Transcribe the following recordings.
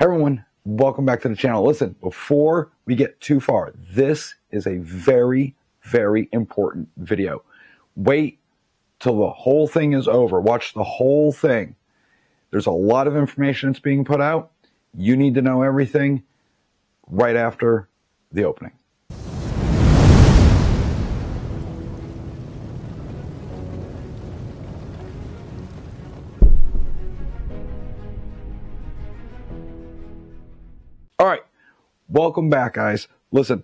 Everyone, welcome back to the channel. Listen, before we get too far, this is a very, very important video. Wait till the whole thing is over. Watch the whole thing. There's a lot of information that's being put out. You need to know everything right after the opening. All right, welcome back, guys. Listen,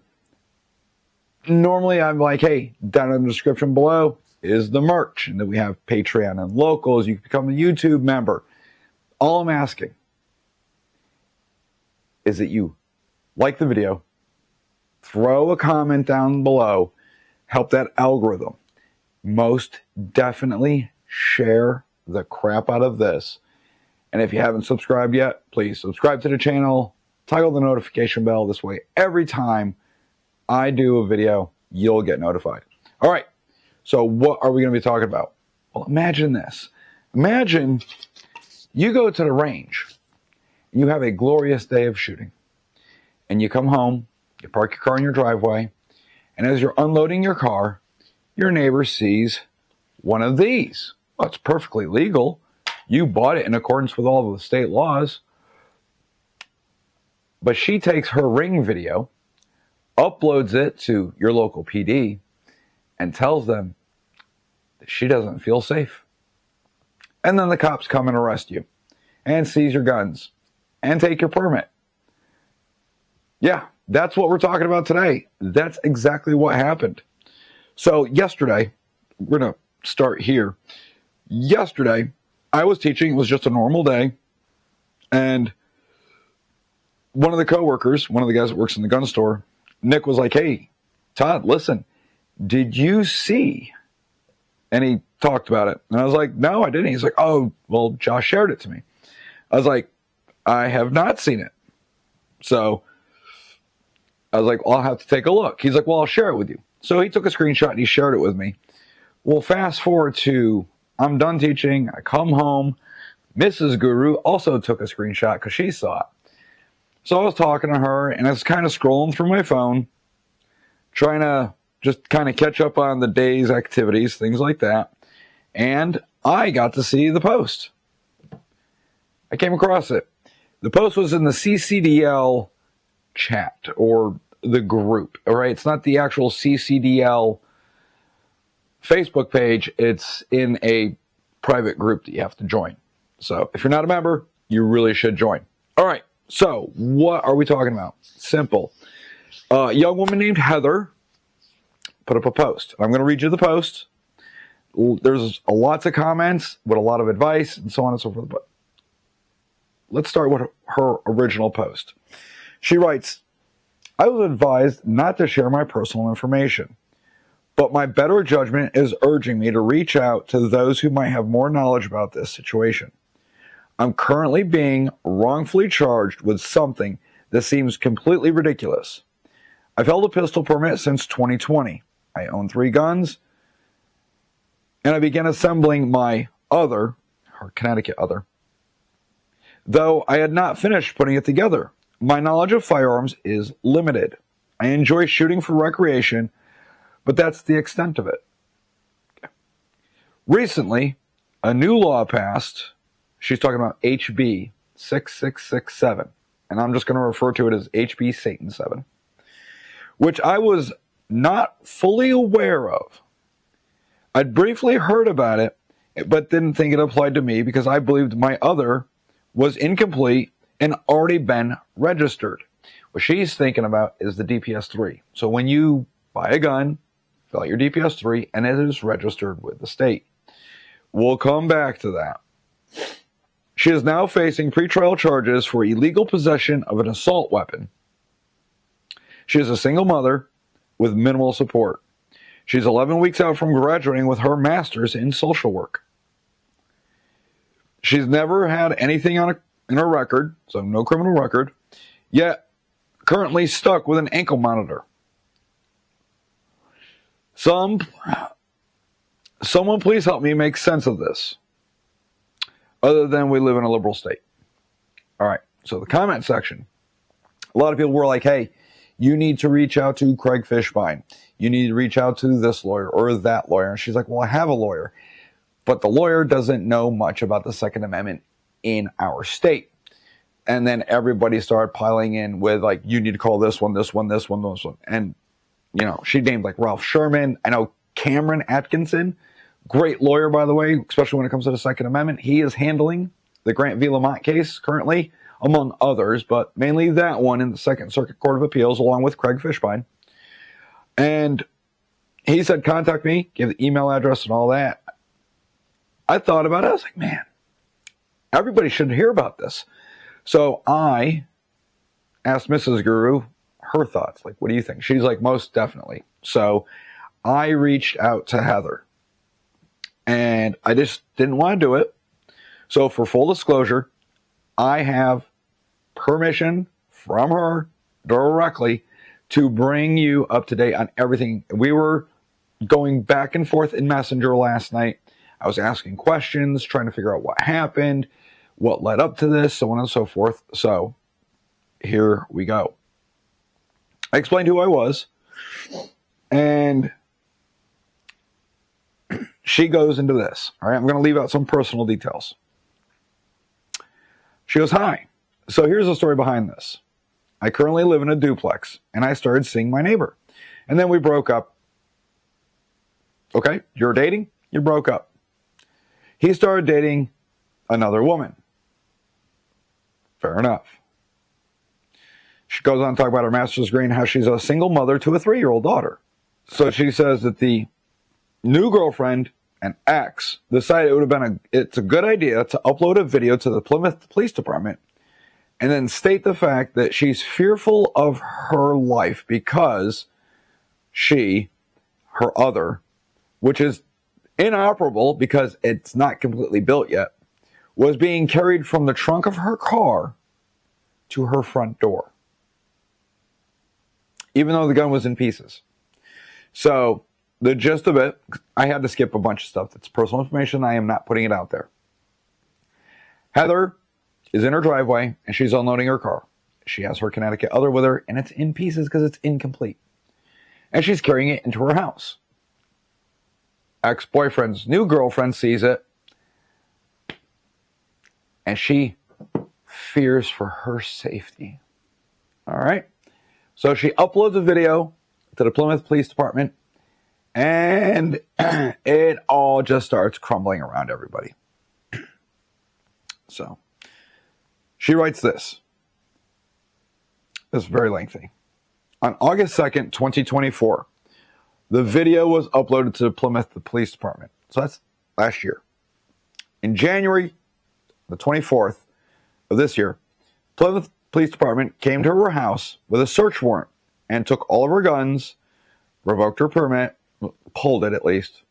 normally I'm like, hey, down in the description below is the merch, and then we have Patreon and locals. You can become a YouTube member. All I'm asking is that you like the video, throw a comment down below, help that algorithm. Most definitely share the crap out of this. And if you haven't subscribed yet, please subscribe to the channel. Toggle the notification bell. This way, every time I do a video, you'll get notified. All right. So what are we going to be talking about? Well, imagine this. Imagine you go to the range. You have a glorious day of shooting. And you come home, you park your car in your driveway, and as you're unloading your car, your neighbor sees one of these. Well, it's perfectly legal. You bought it in accordance with all of the state laws. But she takes her Ring video, uploads it to your local PD, and tells them that she doesn't feel safe. And then the cops come and arrest you, and seize your guns, and take your permit. Yeah, that's what we're talking about today. That's exactly what happened. So yesterday, we're going to start here. Yesterday, I was teaching. It was just a normal day, and one of the coworkers, one of the guys that works in the gun store, Nick, was like, hey, Todd, listen, did you see? And he talked about it. And I was like, no, I didn't. He's like, oh, well, Josh shared it to me. I was like, I have not seen it. So I was like, well, I'll have to take a look. He's like, well, I'll share it with you. So he took a screenshot and he shared it with me. Well, fast forward to I'm done teaching. I come home. Mrs. Guru also took a screenshot because she saw it. So I was talking to her, and I was kind of scrolling through my phone, trying to just kind of catch up on the day's activities, things like that. And I got to see the post. I came across it. The post was in the CCDL chat, or the group, all right? It's not the actual CCDL Facebook page. It's in a private group that you have to join. So if you're not a member, you really should join. All right. So, what are we talking about? Simple. A young woman named Heather put up a post. I'm going to read you the post. There's lots of comments with a lot of advice and so on and so forth. But let's start with her original post. She writes, I was advised not to share my personal information, but my better judgment is urging me to reach out to those who might have more knowledge about this situation. I'm currently being wrongfully charged with something that seems completely ridiculous. I've held a pistol permit since 2020. I own 3 guns, and I began assembling my other, or Connecticut other, though I had not finished putting it together. My knowledge of firearms is limited. I enjoy shooting for recreation, but that's the extent of it. Recently, a new law passed. She's talking about HB 6667, and I'm just going to refer to it as HB Satan 7, which I was not fully aware of. I'd briefly heard about it, but didn't think it applied to me because I believed my other was incomplete and already been registered. What she's thinking about is the DPS 3. So when you buy a gun, fill out your DPS 3, and it is registered with the state. We'll come back to that. She is now facing pretrial charges for illegal possession of an assault weapon. She is a single mother with minimal support. She's 11 weeks out from graduating with her master's in social work. She's never had anything in her record, so no criminal record, yet currently stuck with an ankle monitor. Someone please help me make sense of this. Other than we live in a liberal state. All right. So the comment section, a lot of people were like, hey, you need to reach out to Craig Fishbein. You need to reach out to this lawyer or that lawyer. And she's like, well, I have a lawyer. But the lawyer doesn't know much about the Second Amendment in our state. And then everybody started piling in with like, you need to call this one, this one, this one, this one. And, you know, she named like Ralph Sherman. I know Cameron Atkinson, great lawyer, by the way, especially when it comes to the Second Amendment. He is handling the Grant v. Lamont case currently, among others, but mainly that one in the Second Circuit Court of Appeals, along with Craig Fishbein. And he said, contact me, give the email address and all that. I thought about it. I was like, man, everybody should hear about this. So I asked Mrs. Guru her thoughts. Like, what do you think? She's like, most definitely. So I reached out to Heather. And I just didn't want to do it. So for full disclosure, I have permission from her directly to bring you up to date on everything. We were going back and forth in Messenger last night. I was asking questions, trying to figure out what happened, what led up to this, so on and so forth. So here we go. I explained who I was, and she goes into this. All right, I'm going to leave out some personal details. She goes, hi. So here's the story behind this. I currently live in a duplex, and I started seeing my neighbor. And then we broke up. Okay, you're dating, you broke up. He started dating another woman. Fair enough. She goes on to talk about her master's degree and how she's a single mother to a 3-year-old daughter. So she says that the new girlfriend and ex decided it's a good idea to upload a video to the Plymouth Police Department and then state the fact that she's fearful of her life because her other, which is inoperable because it's not completely built yet, was being carried from the trunk of her car to her front door, even though the gun was in pieces. So the gist of it, I had to skip a bunch of stuff. That's personal information. I am not putting it out there. Heather is in her driveway, and she's unloading her car. She has her Connecticut other with her, and it's in pieces because it's incomplete. And she's carrying it into her house. Ex-boyfriend's new girlfriend sees it, and she fears for her safety. All right? So she uploads a video to the Plymouth Police Department, and it all just starts crumbling around everybody. So she writes this. It's very lengthy. On August 2nd, 2024, the video was uploaded to the Plymouth Police Department. So that's last year. In January the 24th of this year, Plymouth Police Department came to her house with a search warrant and took all of her guns, revoked her permit, pulled it at least.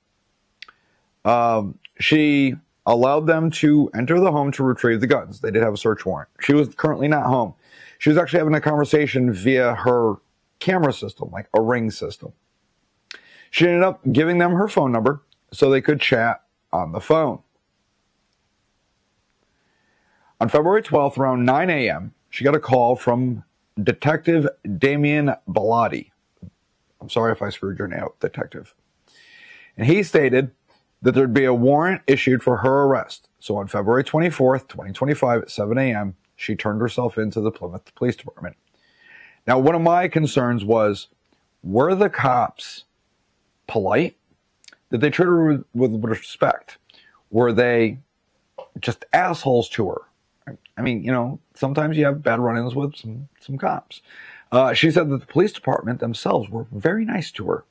She allowed them to enter the home to retrieve the guns. They did have a search warrant. She was currently not home. She was actually having a conversation via her camera system, like a Ring system. She ended up giving them her phone number so they could chat on the phone. On February 12th, around 9 a.m., she got a call from Detective Damian Bellotti. I'm sorry if I screwed your name up, Detective. And he stated that there'd be a warrant issued for her arrest. So on February 24th, 2025 at 7 a.m., she turned herself into the Plymouth Police Department. Now, one of my concerns was, were the cops polite? Did they treat her with respect? Were they just assholes to her? I mean, you know, sometimes you have bad run-ins with some cops. She said that the police department themselves were very nice to her.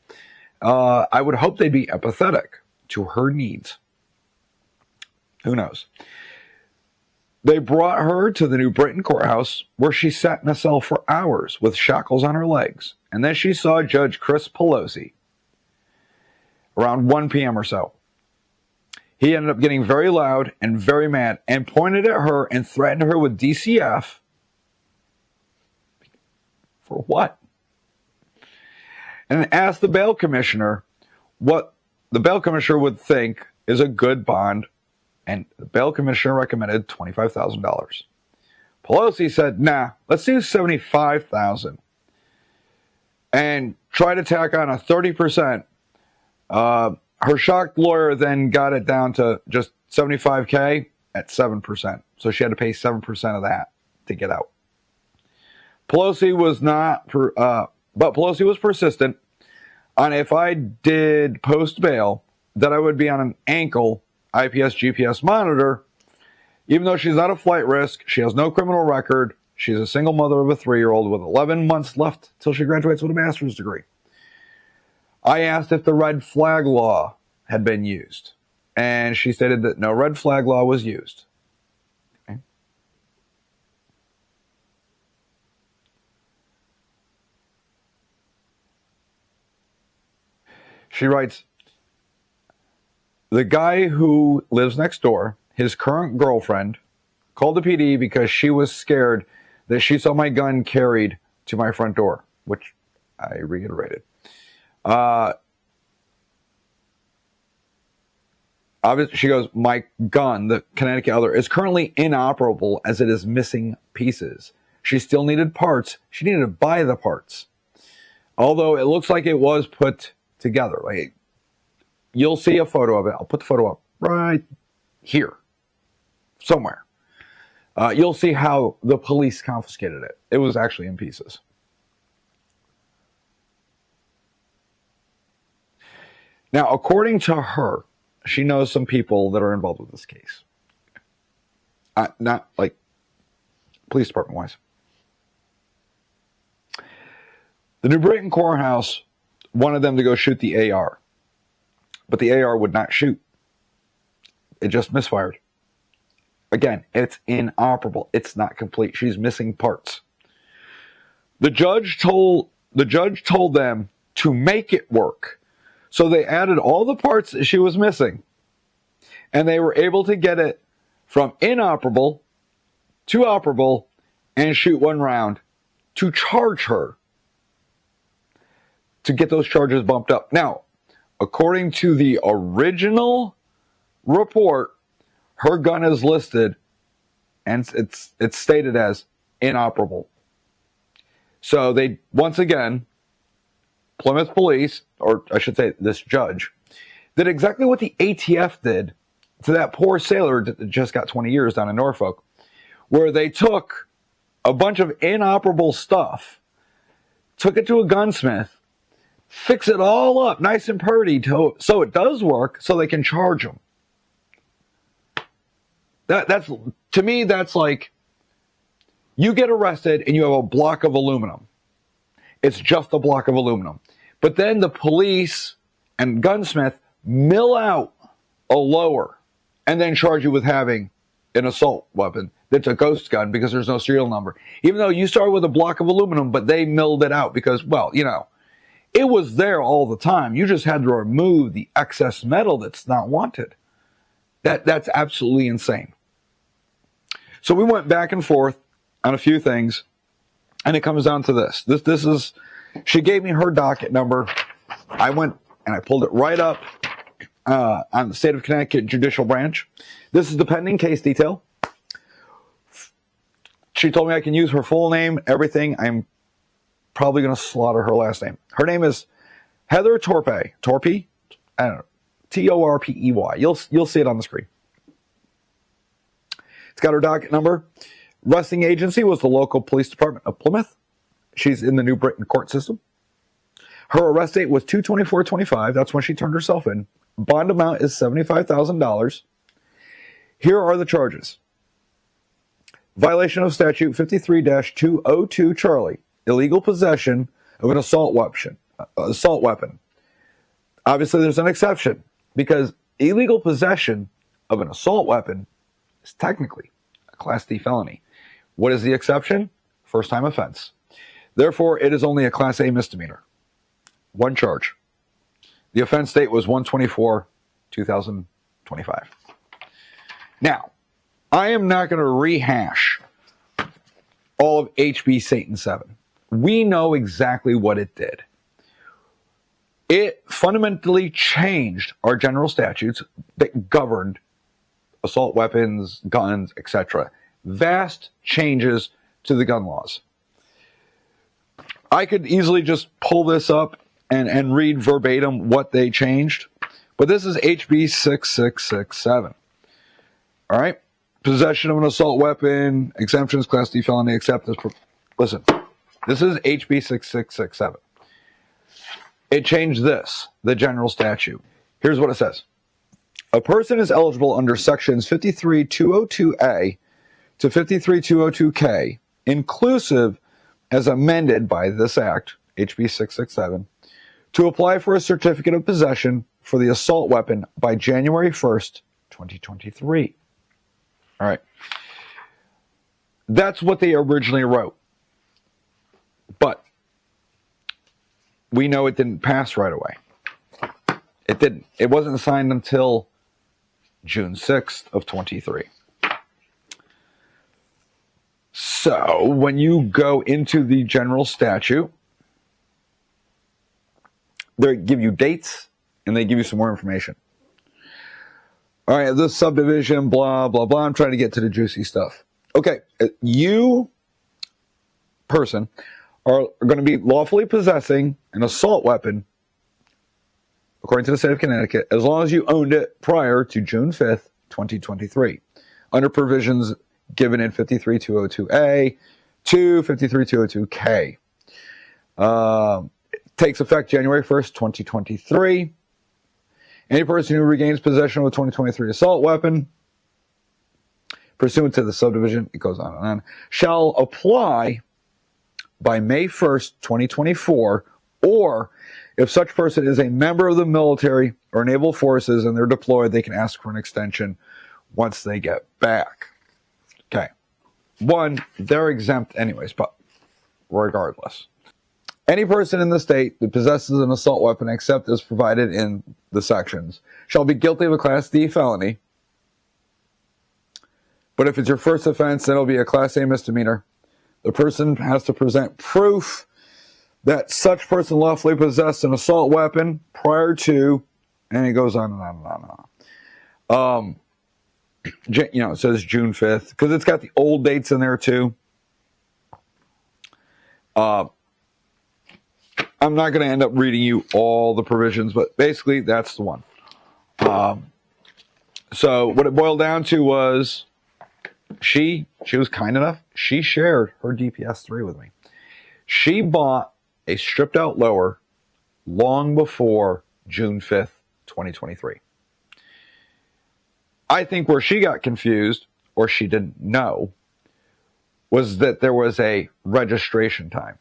I would hope they'd be empathetic to her needs. Who knows? They brought her to the New Britain courthouse, where she sat in a cell for hours with shackles on her legs. And then she saw Judge Chris Pelosi around 1 p.m. or so. He ended up getting very loud and very mad and pointed at her and threatened her with DCF. For what? And asked the bail commissioner what the bail commissioner would think is a good bond, and the bail commissioner recommended $25,000. Pelosi said, nah, let's do 75,000 and try to tack on a 30%. Her shocked lawyer then got it down to just 75K at 7%. So she had to pay 7% of that to get out. Pelosi was but Pelosi was persistent on if I did post bail, that I would be on an ankle IPS GPS monitor. Even though she's not a flight risk, she has no criminal record, she's a single mother of a 3-year-old with 11 months left till she graduates with a master's degree. I asked if the red flag law had been used, and she stated that no red flag law was used. Okay. She writes, the guy who lives next door, his current girlfriend, called the PD because she was scared that she saw my gun carried to my front door, which I reiterated. She goes, my gun, the Connecticut other, is currently inoperable as it is missing pieces. She still needed parts. She needed to buy the parts. Although it looks like it was put together. Like, you'll see a photo of it. I'll put the photo up right here, somewhere. You'll see how the police confiscated it. It was actually in pieces. Now, according to her, she knows some people that are involved with this case. Not like police department wise. The New Britain courthouse wanted them to go shoot the AR, but the AR would not shoot. It just misfired. Again, it's inoperable. It's not complete. She's missing parts. The judge told them to make it work. So they added all the parts that she was missing, and they were able to get it from inoperable to operable and shoot one round to charge her, to get those charges bumped up. Now, according to the original report, her gun is listed and it's stated as inoperable. So they, once again, Plymouth Police, or I should say this judge, did exactly what the ATF did to that poor sailor that just got 20 years down in Norfolk, where they took a bunch of inoperable stuff, took it to a gunsmith, fix it all up nice and pretty so it does work, so they can charge them. That's, to me, that's like, you get arrested and you have a block of aluminum. It's just a block of aluminum. But then the police and gunsmith mill out a lower and then charge you with having an assault weapon that's a ghost gun because there's no serial number. Even though you started with a block of aluminum, but they milled it out because, well, you know, it was there all the time. You just had to remove the excess metal that's not wanted. That's absolutely insane. So we went back and forth on a few things, and it comes down to this. This is, she gave me her docket number. I went and I pulled it right up on the State of Connecticut Judicial Branch. This is the pending case detail. She told me I can use her full name, everything. I'm probably going to slaughter her last name. Her name is Heather Torpey. Torpey? I don't know. Torpey. You'll see it on the screen. It's got her docket number. Arresting agency was the local police department of Plymouth. She's in the New Britain court system. Her arrest date was 2/24/25. That's when she turned herself in. Bond amount is $75,000. Here are the charges. Violation of statute 53-202 Charlie. Illegal possession of an assault weapon. Obviously, there's an exception because illegal possession of an assault weapon is technically a Class D felony. What is the exception? First time offense. Therefore, it is only a Class A misdemeanor. One charge. The offense date was 1/24/2025. Now, I am not going to rehash all of HB Satan 7. We know exactly what it did. It fundamentally changed our general statutes that governed assault weapons, guns, etc. vast changes to the gun laws. I could easily just pull this up and read verbatim what they changed, but this is HB 6667. All right? Possession of an assault weapon, exemptions, Class D felony, acceptance. Listen, this is HB 6667. It changed this, the general statute. Here's what it says. A person is eligible under sections 53202A to 53202K, inclusive as amended by this act, HB 667, to apply for a certificate of possession for the assault weapon by January 1st, 2023. All right. That's what they originally wrote. But we know it didn't pass right away. It didn't. It wasn't signed until June 6th of 23. So when you go into the general statute, they give you dates and they give you some more information. All right, this subdivision, blah, blah, blah. I'm trying to get to the juicy stuff. Okay, you, person, are going to be lawfully possessing an assault weapon, according to the state of Connecticut, as long as you owned it prior to June 5th, 2023, under provisions given in 53202A to 53202K. It takes effect January 1st, 2023. Any person who regains possession of a 2023 assault weapon, pursuant to the subdivision, it goes on and on, shall apply by May 1st, 2024, or if such person is a member of the military or naval forces and they're deployed, they can ask for an extension once they get back. Okay. One, they're exempt anyways, but regardless. Any person in the state that possesses an assault weapon except as provided in the sections shall be guilty of a Class D felony. But if it's your first offense, then it'll be a Class A misdemeanor. The person has to present proof that such person lawfully possessed an assault weapon prior to, and it goes on and on and on and on. It says June 5th, because it's got the old dates in there too. I'm not going to end up reading you all the provisions, but basically that's the one. So what it boiled down to was she was kind enough. She shared her DPS-3 with me. She bought a stripped out lower long before June 5th, 2023. I think where she got confused, or she didn't know, was that there was a registration time.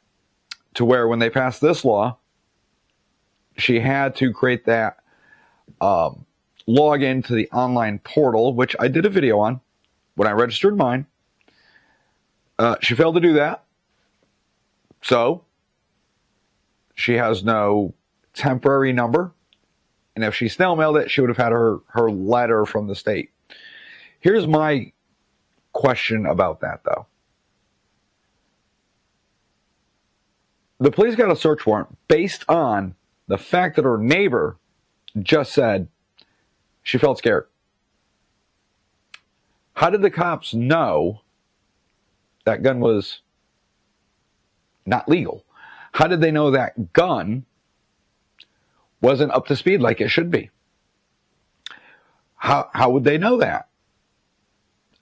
To where when they passed this law, she had to create that login to the online portal, which I did a video on when I registered mine. She failed to do that. So she has no temporary number. And if she snail mailed it, she would have had her letter from the state. Here's my question about that, though. The police got a search warrant based on the fact that her neighbor just said she felt scared. How did the cops know that gun was not legal? How did they know that gun wasn't up to speed like it should be? How would they know that?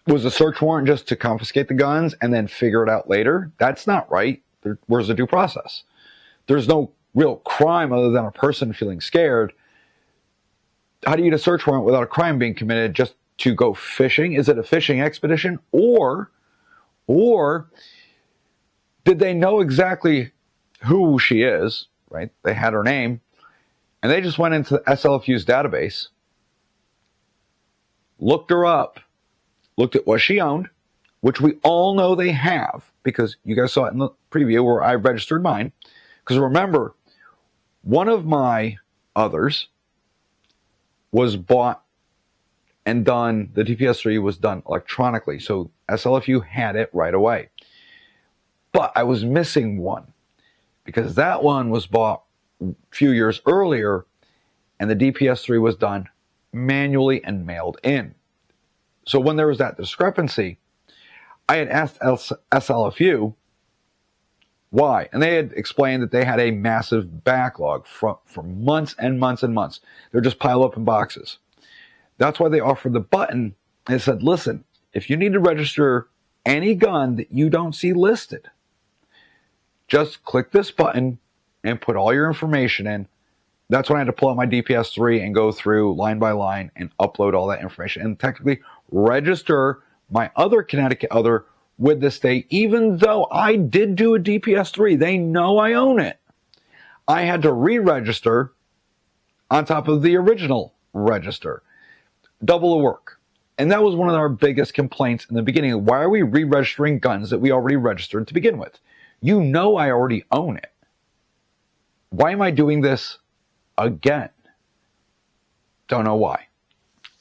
Was the search warrant just to confiscate the guns and then figure it out later? That's not right. Where's the due process? There's no real crime other than a person feeling scared. How do you get a search warrant without a crime being committed just to go fishing? Is it a fishing expedition? Or did they know exactly who she is, right? They had her name, and they just went into the SLFU's database, looked her up, looked at what she owned, which we all know they have, because you guys saw it in the preview where I registered mine. Because remember, one of my others was bought and done, the DPS-3 was done electronically, so SLFU had it right away. But I was missing one, because that one was bought a few years earlier, and the DPS-3 was done manually and mailed in. So when there was that discrepancy, I had asked SLFU why, and they had explained that they had a massive backlog for months and months and months. They're just piled up in boxes. That's why they offered the button and said, listen, if you need to register any gun that you don't see listed, just click this button and put all your information in. That's when I had to pull out my DPS-3 and go through line by line and upload all that information and technically register my other Connecticut other with the state, even though I did do a DPS-3. They know I own it. I had to re-register on top of the original register. Double the work. And that was one of our biggest complaints in the beginning. Why are we re-registering guns that we already registered to begin with? You know I already own it. Why am I doing this again? Don't know why.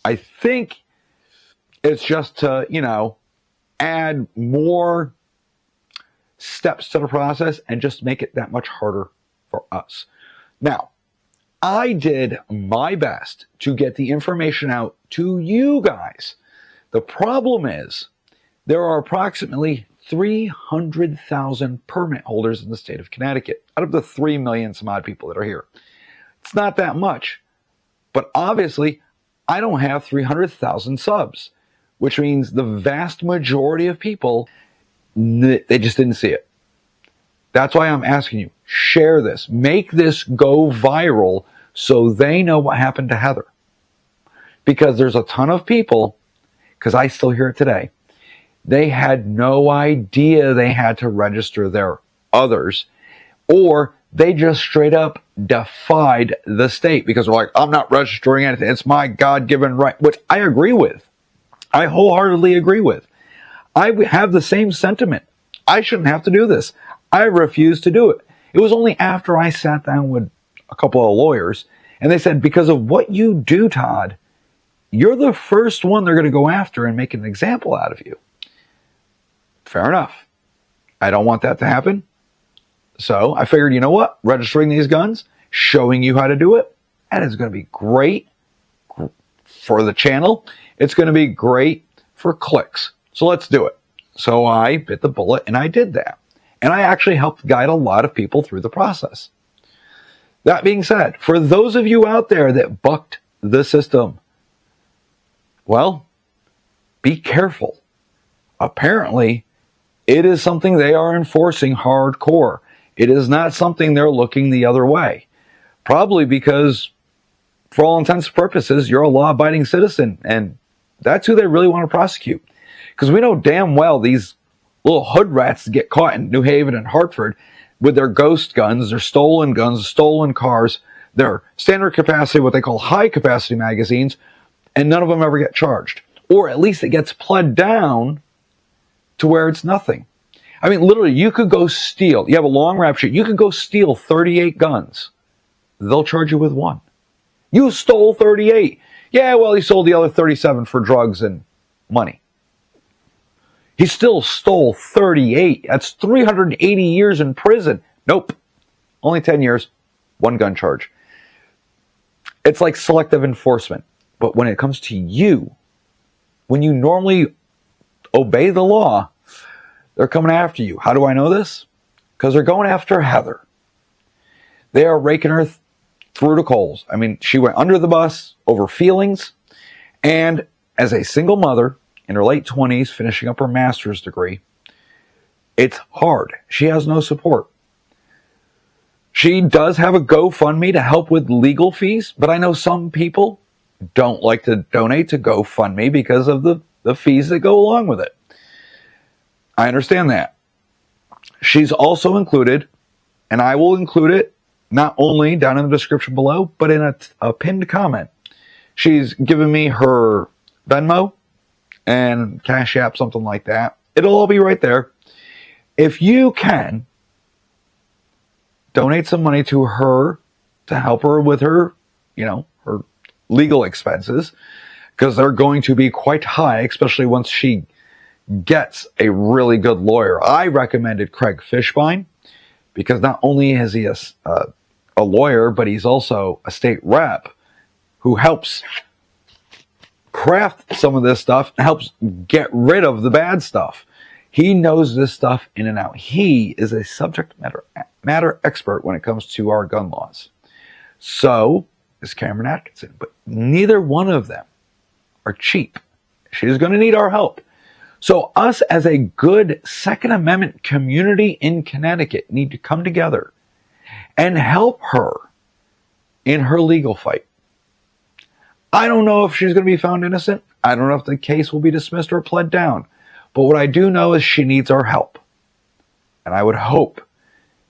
I think it's just to, add more steps to the process and just make it that much harder for us. Now, I did my best to get the information out to you guys. The problem is there are approximately 300,000 permit holders in the state of Connecticut out of the 3 million some odd people that are here. It's not that much, but obviously I don't have 300,000 subs, which means the vast majority of people, they just didn't see it. That's why I'm asking you, share this, make this go viral so they know what happened to Heather. Because there's a ton of people, because I still hear it today, they had no idea they had to register their others, or they just straight up defied the state because they're like, I'm not registering anything. It's my God-given right, which I agree with. I wholeheartedly agree with. I have the same sentiment. I shouldn't have to do this. I refuse to do it. It was only after I sat down with a couple of lawyers and they said, because of what you do, Todd, you're the first one they're going to go after and make an example out of you. Fair enough. I don't want that to happen. So I figured, you know what? Registering these guns, showing you how to do it, that is going to be great for the channel. It's going to be great for clicks. So let's do it. So I bit the bullet and I did that. And I actually helped guide a lot of people through the process. That being said, for those of you out there that bucked the system, well, be careful. Apparently, it is something they are enforcing hardcore. It is not something they're looking the other way. Probably because, for all intents and purposes, you're a law-abiding citizen, and that's who they really want to prosecute. Because we know damn well these little hood rats get caught in New Haven and Hartford with their ghost guns, their stolen guns, stolen cars, their standard capacity, what they call high capacity magazines, and none of them ever get charged. Or at least it gets pled down to where it's nothing. I mean, literally, you could go steal, you have a long rap sheet, you could go steal 38 guns. They'll charge you with one. You stole 38. Yeah, well, he sold the other 37 for drugs and money. He still stole 38. That's 380 years in prison. Nope. Only 10 years, one gun charge. It's like selective enforcement. But when it comes to you, when you normally obey the law, they're coming after you. How do I know this? Because they're going after Heather. They are raking her through the coals. I mean, she went under the bus over feelings. And as a single mother in her late 20s, finishing up her master's degree, it's hard. She has no support. She does have a GoFundMe to help with legal fees, but I know some people don't like to donate to GoFundMe because of the fees that go along with it. I understand that. She's also included, and I will include it not only down in the description below, but in a pinned comment. She's given me her Venmo and Cash App, something like that. It'll all be right there. If you can, donate some money to her to help her with her, her legal expenses, because they're going to be quite high, especially once she gets a really good lawyer. I recommended Craig Fishbein because not only is he a lawyer, but he's also a state rep who helps craft some of this stuff and helps get rid of the bad stuff. He knows this stuff in and out. He is a subject matter expert when it comes to our gun laws. So is Cameron Atkinson. But neither one of them are cheap. She's going to need our help. So us as a good Second Amendment community in Connecticut need to come together and help her in her legal fight. I don't know if she's going to be found innocent. I don't know if the case will be dismissed or pled down. But what I do know is she needs our help. And I would hope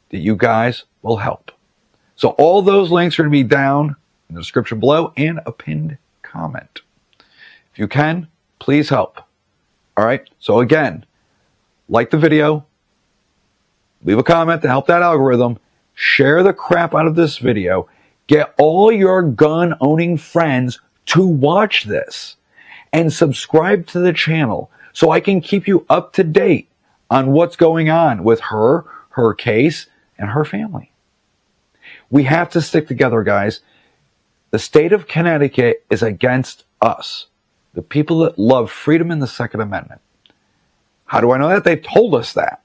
that you guys will help. So all those links are going to be down in the description below and a pinned comment. If you can, please help. All right? So again, like the video, leave a comment to help that algorithm, share the crap out of this video, get all your gun-owning friends to watch this, and subscribe to the channel so I can keep you up to date on what's going on with her, her case, and her family. We have to stick together, guys. The state of Connecticut is against us, the people that love freedom and the Second Amendment. How do I know that? They've told us that.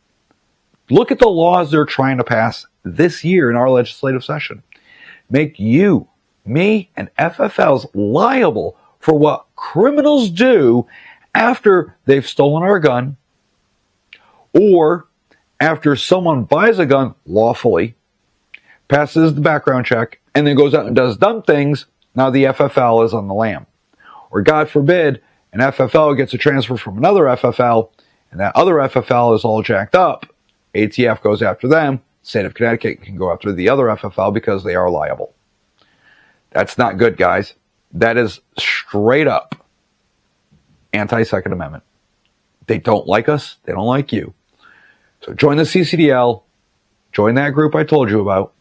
Look at the laws they're trying to pass this year in our legislative session. Make you, me, and FFLs liable for what criminals do after they've stolen our gun, or after someone buys a gun lawfully, passes the background check, and then goes out and does dumb things. Now the FFL is on the lam. Or God forbid, an FFL gets a transfer from another FFL, and that other FFL is all jacked up. ATF goes after them. State of Connecticut can go after the other FFL because they are liable. That's not good, guys. That is straight up anti-Second Amendment. They don't like us. They don't like you. So join the CCDL. Join that group I told you about.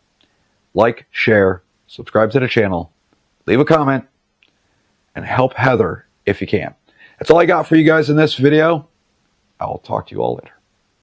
Like, share, subscribe to the channel, leave a comment, and help Heather if you can. That's all I got for you guys in this video. I'll talk to you all later.